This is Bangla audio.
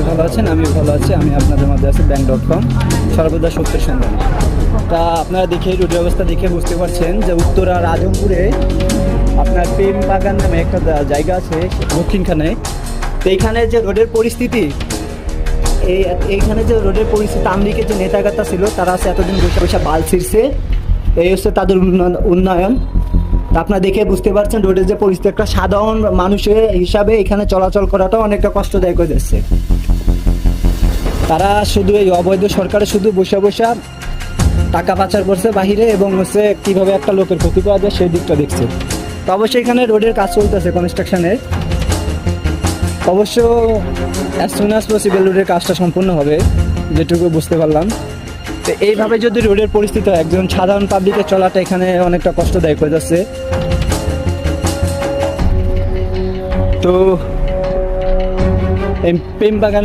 ভালো আছেন, আমি ভালো আছি। আমি আপনাদের মধ্যে আছি bank.com, সর্বদা সত্যের সন্ধানে। তা আপনারা দেখে রোডের অবস্থা দেখে বুঝতে পারছেন যে উত্তরা রাজমপুরে আপনার প্রেম বাগান নামে একটা জায়গা আছে দক্ষিণখানে। তো এইখানে যে রোডের পরিস্থিতি, এইখানে যে রোডের পরিস্থিতি, আমলিকের যে নেতাগাতা ছিল তারা আছে এতদিন বসে বসে বাল ছিঁড়ছে। এই হচ্ছে তাদের উন্নয়ন। তা আপনারা দেখে বুঝতে পারছেন রোডের যে পরিস্থিতি, একটা সাধারণ মানুষের হিসাবে এখানে চলাচল করাটাও অনেকটা কষ্টদায়ক হয়ে যাচ্ছে। তারা শুধু এই অবৈধ সরকারে শুধু বসে বসে টাকা পাচার করছে বাহিরে, এবং হচ্ছে কীভাবে একটা লোকের ক্ষতি করা যায় সেই দিকটা দেখছে। তো অবশ্যই এখানে রোডের কাজ চলতেছে কনস্ট্রাকশনের, অবশ্য অ্যাজ সুন অ্যাজ পসিবল রোডের কাজটা সম্পূর্ণ হবে যেটুকু বুঝতে পারলাম। তো এইভাবে যদি রোডের পরিস্থিতি হয়, একজন সাধারণ পাবলিকের চলাটা এখানে অনেকটা কষ্টদায়ক হয়ে যাচ্ছে। তো এই প্রেম বাগান